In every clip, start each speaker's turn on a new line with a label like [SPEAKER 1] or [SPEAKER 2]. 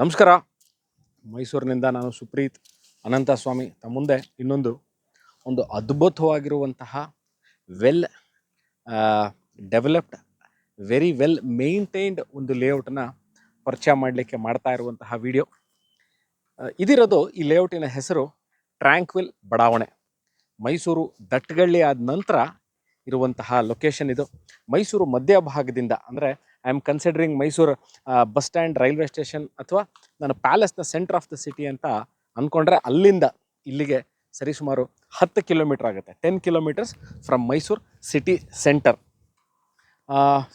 [SPEAKER 1] ನಮಸ್ಕಾರ. ಮೈಸೂರಿನಿಂದ ನಾನು ಸುಪ್ರೀತ್ ಅನಂತಸ್ವಾಮಿ ತಮ್ಮ ಮುಂದೆ ಒಂದು ಅದ್ಭುತವಾಗಿರುವಂತಹ well developed very well maintained ಒಂದು ಲೇಔಟನ್ನು ಪರಿಚಯ ಮಾಡಲಿಕ್ಕೆ ಮಾಡ್ತಾ ಇರುವಂತಹ ವಿಡಿಯೋ ಇದಿರೋದು. ಈ ಲೇಔಟಿನ ಹೆಸರು ಟ್ರ್ಯಾಂಕ್ವಿಲ್ ಬಡಾವಣೆ. ಮೈಸೂರು ದಟ್ಟಗಳ್ಳಿ ಆದ ನಂತರ ಇರುವಂತಹ ಲೊಕೇಶನ್ ಇದು. ಮೈಸೂರು ಮಧ್ಯಭಾಗದಿಂದ ಅಂದರೆ I am considering Mysuru bus stand, railway station ಅಥವಾ ನಾನು ಪ್ಯಾಲೇಸ್ನ ಸೆಂಟರ್ ಆಫ್ ದ ಸಿಟಿ ಅಂತ ಅಂದ್ಕೊಂಡ್ರೆ ಅಲ್ಲಿಂದ ಇಲ್ಲಿಗೆ ಸರಿಸುಮಾರು 10 ಕಿಲೋಮೀಟರ್ ಆಗುತ್ತೆ. 10 kilometres from Mysuru city centre.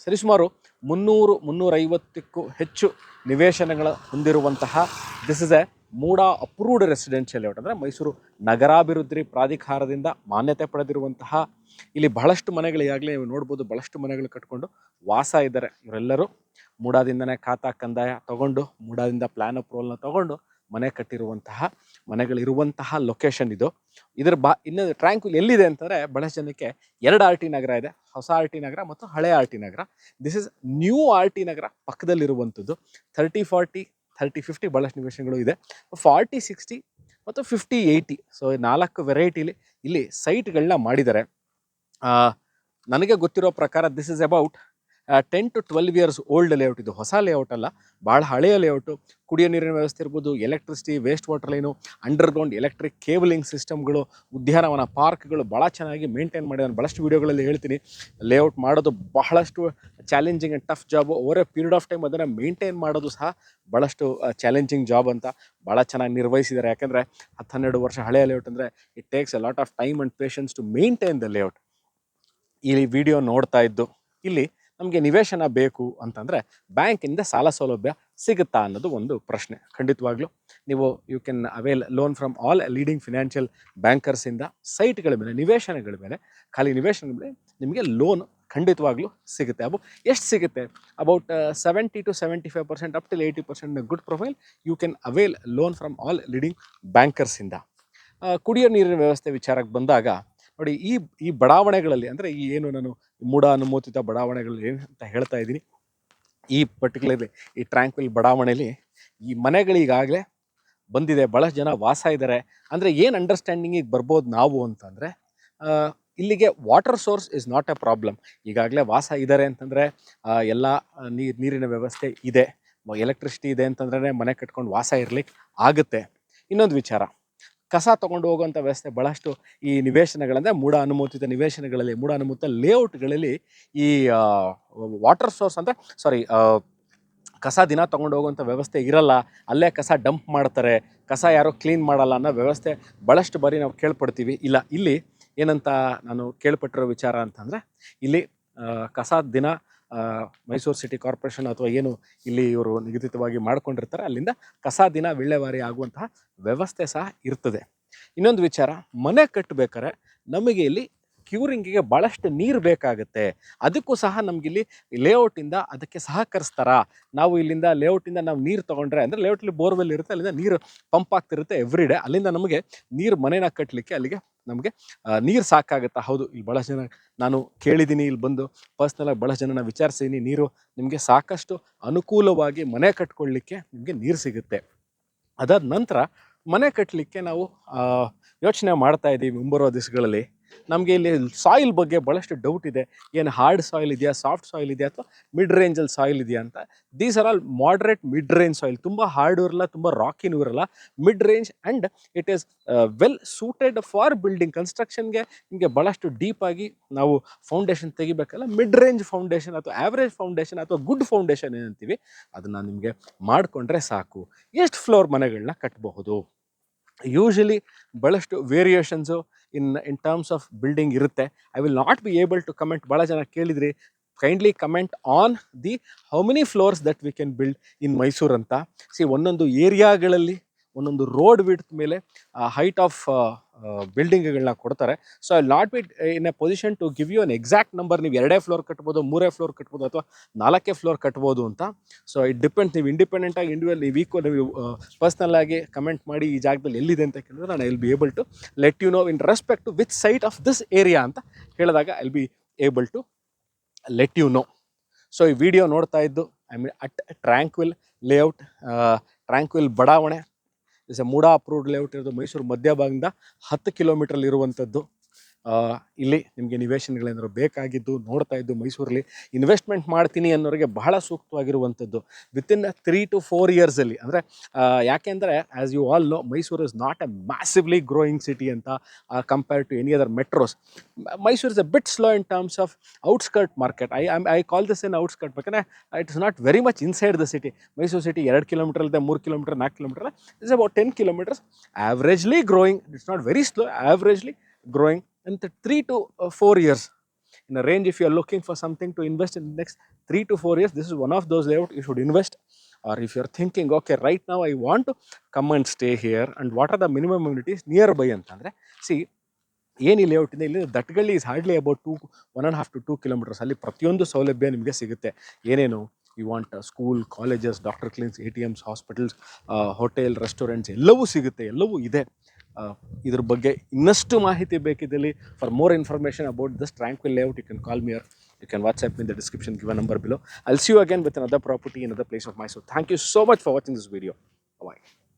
[SPEAKER 1] ಸರಿಸುಮಾರು 350ಕ್ಕೂ ಹೆಚ್ಚು ನಿವೇಶನಗಳ ಹೊಂದಿರುವಂತಹ this is a MUDA approved residential layout. ಅಂದರೆ ಮೈಸೂರು ನಗರಾಭಿವೃದ್ಧಿ ಪ್ರಾಧಿಕಾರದಿಂದ ಮಾನ್ಯತೆ ಪಡೆದಿರುವಂತಹ ಇಲ್ಲಿ ಬಹಳಷ್ಟು ಮನೆಗಳು ಈಗಾಗಲೇ ನೀವು ನೋಡ್ಬೋದು. ಬಹಳಷ್ಟು ಮನೆಗಳು ಕಟ್ಕೊಂಡು ವಾಸ ಇದ್ದಾರೆ. ಇವರೆಲ್ಲರೂ ಮೂಡಾದಿಂದನೇ ಖಾತಾ ಕಂದಾಯ ತಗೊಂಡು ಮೂಡಾದಿಂದ ಪ್ಲ್ಯಾನ್ ಅಪ್ರೂವಲ್ನ ತಗೊಂಡು ಮನೆ ಕಟ್ಟಿರುವಂತಹ ಮನೆಗಳಿರುವಂತಹ ಲೊಕೇಶನ್ ಇದು. ಇನ್ನು ಟ್ರ್ಯಾಂಕ್ವಿಲ್ ಎಲ್ಲಿದೆ ಅಂತಂದರೆ ಬಹಳಷ್ಟು ಜನಕ್ಕೆ 2 ಆರ್ ಟಿ ನಗರ ಇದೆ, ಹೊಸ ಆರ್ ಟಿ ನಗರ ಮತ್ತು ಹಳೆಯ R T Nagar. This is new R T Nagar ಪಕ್ಕದಲ್ಲಿರುವಂಥದ್ದು. 30-40, 30-50 ಬಹಳಷ್ಟು ನಿವೇಶನಗಳು ಇದೆ. 40-60 ಮತ್ತು 50-80, ಸೊ 4 ವೆರೈಟಿಲಿ ಇಲ್ಲಿ ಸೈಟ್ಗಳನ್ನ ಮಾಡಿದ್ದಾರೆ. ನನಗೆ ಗೊತ್ತಿರೋ ಪ್ರಕಾರ this is about 10 to 12 years old layout. ಇದು ಹೊಸ ಲೇಔಟ್ ಅಲ್ಲ, ಭಾಳ ಹಳೆಯ ಲೇಔಟು. ಕುಡಿಯೋ ನೀರಿನ ವ್ಯವಸ್ಥೆ ಇರ್ಬೋದು, electricity, waste water line, underground electric cabling ಸಿಸ್ಟಮ್ಗಳು, ಉದ್ಯಾನವನ ಪಾರ್ಕ್ಗಳು ಭಾಳ ಚೆನ್ನಾಗಿ ಮೇಂಟೈನ್ ಮಾಡಿದ್ದಾರೆ. ಭಾಳಷ್ಟು ವೀಡಿಯೋಗಳಲ್ಲಿ ಹೇಳ್ತೀನಿ. ಲೇಔಟ್ ಮಾಡೋದು ಬಹಳಷ್ಟು challenging and tough job. Over A period of time ಅದನ್ನು ಮೇಂಟೈನ್ ಮಾಡೋದು ಸಹ ಭಾಳಷ್ಟು ಚಾಲೆಂಜಿಂಗ್ ಜಾಬ್ ಅಂತ ಭಾಳ ಚೆನ್ನಾಗಿ ನಿರ್ವಹಿಸಿದ್ದಾರೆ. ಯಾಕೆಂದರೆ 10-12 ವರ್ಷ ಹಳೆಯ ಲೇಔಟ್ ಅಂದರೆ it takes a lot of time and patience to maintain the layout. ಈ ವಿಡಿಯೋ ನೋಡ್ತಾ ಇದ್ದು ಇಲ್ಲಿ ನಮಗೆ ನಿವೇಶನ ಬೇಕು ಅಂತಂದರೆ ಬ್ಯಾಂಕಿಂದ ಸಾಲ ಸೌಲಭ್ಯ ಸಿಗುತ್ತಾ ಅನ್ನೋದು ಒಂದು ಪ್ರಶ್ನೆ. ಖಂಡಿತವಾಗ್ಲೂ ನೀವು you can avail loan from all leading financial ಬ್ಯಾಂಕರ್ಸಿಂದ. ಸೈಟ್ಗಳ ಮೇಲೆ, ನಿವೇಶನಗಳ ಮೇಲೆ, ಖಾಲಿ ನಿವೇಶನಗಳ ಮೇಲೆ ನಿಮಗೆ ಲೋನ್ ಖಂಡಿತವಾಗ್ಲೂ ಸಿಗುತ್ತೆ. ಎಷ್ಟು ಸಿಗುತ್ತೆ? About 70 to 75%, up till 80% good profile you can avail loan from all leading ಬ್ಯಾಂಕರ್ಸಿಂದ. ಕುಡಿಯೋ ನೀರಿನ ವ್ಯವಸ್ಥೆ ವಿಚಾರಕ್ಕೆ ಬಂದಾಗ ನೋಡಿ, ಈ ಬಡಾವಣೆಗಳಲ್ಲಿ ಅಂದರೆ ನಾನು ಮೂಢ ಅನುಮೋದಿತ ಬಡಾವಣೆಗಳಲ್ಲಿ ಏನು ಅಂತ ಹೇಳ್ತಾ ಇದ್ದೀನಿ, ಈ ಪರ್ಟಿಕ್ಯುಲರ್ಲಿ ಈ ಟ್ರ್ಯಾಂಕ್ವಿಲ್ ಬಡಾವಣೆಯಲ್ಲಿ ಈ ಮನೆಗಳೀಗಾಗಲೇ ಬಂದಿದೆ, ಭಾಳಷ್ಟು ಜನ ವಾಸ ಇದ್ದಾರೆ. ಅಂದರೆ ಏನು ಅಂಡರ್ಸ್ಟ್ಯಾಂಡಿಂಗಿಗೆ ಬರ್ಬೋದು ನಾವು ಅಂತಂದರೆ, ಇಲ್ಲಿಗೆ water source is not A problem. ಈಗಾಗಲೇ ವಾಸ ಇದ್ದಾರೆ ಅಂತಂದರೆ ಎಲ್ಲ ನೀರಿನ ವ್ಯವಸ್ಥೆ ಇದೆ, ಎಲೆಕ್ಟ್ರಿಸಿಟಿ ಇದೆ ಅಂತಂದ್ರೆ ಮನೆ ಕಟ್ಕೊಂಡು ವಾಸ ಇರಲಿಕ್ಕೆ ಆಗುತ್ತೆ. ಇನ್ನೊಂದು ವಿಚಾರ, ಕಸ ತೊಗೊಂಡು ಹೋಗುವಂಥ ವ್ಯವಸ್ಥೆ ಭಾಳಷ್ಟು ಈ ನಿವೇಶನಗಳಂದರೆ ಮೂಢ ಅನುಮೋದಿತ ನಿವೇಶನಗಳಲ್ಲಿ, ಮೂಢ ಅನುಮೋದಿತ ಲೇಔಟ್ಗಳಲ್ಲಿ ಈ ವಾಟರ್ ಸೋರ್ಸ್ ಅಂದರೆ ಕಸ ದಿನ ತೊಗೊಂಡು ಹೋಗುವಂಥ ವ್ಯವಸ್ಥೆ ಇರಲ್ಲ. ಅಲ್ಲೇ ಕಸ ಡಂಪ್ ಮಾಡ್ತಾರೆ, ಕಸ ಯಾರೋ ಕ್ಲೀನ್ ಮಾಡಲ್ಲ ಅನ್ನೋ ವ್ಯವಸ್ಥೆ ಭಾಳಷ್ಟು ಬಾರಿ ನಾವು ಕೇಳ್ಪಡ್ತೀವಿ. ಇಲ್ಲ, ಇಲ್ಲಿ ಏನಂತ ನಾನು ಕೇಳ್ಪಟ್ಟಿರೋ ವಿಚಾರ ಅಂತಂದರೆ, ಇಲ್ಲಿ ಕಸ ದಿನ ಮೈಸೂರು ಸಿಟಿ ಕಾರ್ಪೊರೇಷನ್ ಅಥವಾ ಏನು ಇಲ್ಲಿ ಇವರು ನಿಗದಿತವಾಗಿ ಮಾಡ್ಕೊಂಡಿರ್ತಾರೆ ಅಲ್ಲಿಂದ ಕಸ ದಿನ ವಿಲೇವಾರಿ ಆಗುವಂತಹ ವ್ಯವಸ್ಥೆ ಸಹ ಇರ್ತದೆ. ಇನ್ನೊಂದು ವಿಚಾರ, ಮನೆ ಕಟ್ಟಬೇಕಾದ್ರೆ ನಮಗೆ ಇಲ್ಲಿ ಕ್ಯೂರಿಂಗಿಗೆ ಭಾಳಷ್ಟು ನೀರು ಬೇಕಾಗುತ್ತೆ. ಅದಕ್ಕೂ ಸಹ ನಮಗಿಲ್ಲಿ ಲೇಔಟಿಂದ ಅದಕ್ಕೆ ಸಹಕರಿಸ್ತಾರ. ನಾವು ಇಲ್ಲಿಂದ ಲೇಔಟಿಂದ ನಾವು ನೀರು ತೊಗೊಂಡ್ರೆ, ಅಂದರೆ ಲೇಔಟಲ್ಲಿ ಬೋರ್ವೆಲ್ ಇರುತ್ತೆ, ಅಲ್ಲಿಂದ ನೀರು ಪಂಪ್ ಆಗ್ತಿರುತ್ತೆ ಎವ್ರಿ ಡೇ. ಅಲ್ಲಿಂದ ನಮಗೆ ನೀರು ಮನೇನ ಕಟ್ಟಲಿಕ್ಕೆ ಅಲ್ಲಿಗೆ ನಮಗೆ ನೀರು ಸಾಕಾಗುತ್ತಾ? ಹೌದು, ಇಲ್ಲಿ ಭಾಳಷ್ಟು ಜನ ನಾನು ಕೇಳಿದ್ದೀನಿ, ಇಲ್ಲಿ ಬಂದು ಪರ್ಸ್ನಲಾಗಿ ಭಾಳಷ್ಟು ಜನ ವಿಚಾರಿಸಿದ್ದೀನಿ. ನೀರು ನಿಮಗೆ ಸಾಕಷ್ಟು ಅನುಕೂಲವಾಗಿ ಮನೆ ಕಟ್ಕೊಳ್ಳಿಕ್ಕೆ ನಿಮಗೆ ನೀರು ಸಿಗುತ್ತೆ. ಅದಾದ ನಂತರ ಮನೆ ಕಟ್ಟಲಿಕ್ಕೆ ನಾವು ಯೋಚನೆ ಮಾಡ್ತಾ ಇದ್ದೀವಿ ಮುಂಬರುವ ದಿವಸಗಳಲ್ಲಿ. ನಮಗೆ ಇಲ್ಲಿ ಸಾಯಿಲ್ ಬಗ್ಗೆ ಭಾಳಷ್ಟು ಡೌಟ್ ಇದೆ. ಏನು ಹಾರ್ಡ್ ಸಾಯಿಲ್ ಇದೆಯಾ, ಸಾಫ್ಟ್ ಸಾಯಿಲ್ ಇದೆಯಾ, ಅಥವಾ ಮಿಡ್ ರೇಂಜಲ್ಲಿ ಸಾಯಿಲ್ ಇದೆಯಾ ಅಂತ. These are all moderate mid range soil. ತುಂಬ ಹಾರ್ಡ್ ಇರಲ್ಲ, ತುಂಬ ರಾಕಿನೂ ಇರಲ್ಲ, mid range. And it is well suited for building ಕನ್ಸ್ಟ್ರಕ್ಷನ್ಗೆ. ನಿಮಗೆ ಭಾಳಷ್ಟು ಡೀಪಾಗಿ ನಾವು ಫೌಂಡೇಶನ್ ತೆಗಿಬೇಕಲ್ಲ, ಮಿಡ್ ರೇಂಜ್ ಫೌಂಡೇಶನ್ ಅಥವಾ ಆ್ಯಾವ್ರೇಜ್ ಫೌಂಡೇಶನ್ ಅಥವಾ ಗುಡ್ ಫೌಂಡೇಶನ್ ಏನಂತೀವಿ ಅದನ್ನು ನಿಮಗೆ ಮಾಡಿಕೊಂಡ್ರೆ ಸಾಕು. ಎಷ್ಟು ಫ್ಲೋರ್ ಮನೆಗಳನ್ನ ಕಟ್ಟಬಹುದು? ಯೂಶಲಿ ಭಾಳಷ್ಟು variations in terms of building ಇರುತ್ತೆ. I will not be able to comment. ಭಾಳ ಜನ ಕೇಳಿದ್ರಿ, kindly comment on the how many floors that we can build in Mysuru ಅಂತ. ಒಂದೊಂದು ಏರಿಯಾಗಳಲ್ಲಿ ಒಂದೊಂದು ರೋಡ್ ವಿಡ್ತ್ ಮೇಲೆ ಹೈಟ್ ಆಫ್ ಬಿಲ್ಡಿಂಗ್ಗಳನ್ನ ಕೊಡ್ತಾರೆ. So I not be in a position to give you an exact number. ನೀವು 2 ಫ್ಲೋರ್ ಕಟ್ಬೋದು, 3 ಫ್ಲೋರ್ ಕಟ್ಬೋದು, ಅಥವಾ 4 ಫ್ಲೋರ್ ಕಟ್ಬೋದು ಅಂತ. So it depends. ನೀವು ಇಂಡಿಪೆಂಡೆಂಟಾಗಿ ನೀವು ಪರ್ಸ್ನಲ್ ಆಗಿ ಕಮೆಂಟ್ ಮಾಡಿ ಈ ಜಾಗದಲ್ಲಿ ಎಲ್ಲಿದೆ ಅಂತ ಕೇಳಿದ್ರೆ ನಾನು I will be able to let you know in respect to which site of this area ಅಂತ ಹೇಳಿದಾಗ I will be able to let you know. So ಈ ವಿಡಿಯೋ ನೋಡ್ತಾ ಇದ್ದು I mean at Tranquil layout, Tranquil ಬಡಾವಣೆ is a MUDA approved layout ಇರೋದು ಮೈಸೂರು ಮಧ್ಯಭಾಗದಿಂದ 10 ಕಿಲೋಮೀಟ್ರಲ್ಲಿ ಇರುವಂಥದ್ದು. ಇಲ್ಲಿ ನಿಮಗೆ ನಿವೇಶನಗಳೇನಾದ್ರು ಬೇಕಾಗಿದ್ದು ನೋಡ್ತಾ ಇದ್ದು ಮೈಸೂರಲ್ಲಿ ಇನ್ವೆಸ್ಟ್ಮೆಂಟ್ ಮಾಡ್ತೀನಿ ಅನ್ನೋರಿಗೆ ಬಹಳ ಸೂಕ್ತವಾಗಿರುವಂಥದ್ದು. ವಿತಿನ್ 3 to 4 ಇಯರ್ಸಲ್ಲಿ ಅಂದರೆ ಯಾಕೆಂದರೆ as you all know Mysuru is not a massively growing city ಅಂತ compared to any other metros. Mysuru is a bit slow in terms of outskirt market. I call this an outskirt ಯಾಕಂದರೆ it is not very much inside the city. Mysuru city 2 kilometre ಇಲ್ಲದೆ 3 kilometre 4 kilometre is about 10 kilometers, averagely growing. It's not very slow, averagely growing in the 3 to 4 years. In a range, if you are looking for something to invest in the next 3 to 4 years, this is one of those layouts you should invest. Or if you are thinking, okay, right now I want to come and stay here, and what are the minimum amenities nearby ಅಂತಂದರೆ, see, ಏನು ಈ layout ಇದೆ ಇಲ್ಲಿ Dattagalli is hardly about 1.5 to 2 kilometers. ಅಲ್ಲಿ ಪ್ರತಿಯೊಂದು ಸೌಲಭ್ಯ ನಿಮಗೆ ಸಿಗುತ್ತೆ. ಏನೇನು you want school, colleges, doctor clinics, ATMs, hospitals, hotel, restaurants ಎಲ್ಲವೂ ಸಿಗುತ್ತೆ, ಎಲ್ಲವೂ ಇದೆ. ಇದ್ರ ಬಗ್ಗೆ ಇನ್ನಷ್ಟು ಮಾಹಿತಿ ಬೇಕಿದ್ದಲ್ಲಿ for more information about this tranquil layout you can call me or you can WhatsApp me in the description, give a number below. I'll see you again with another property in another place of Mysore. Thank you so much for watching this video. Bye.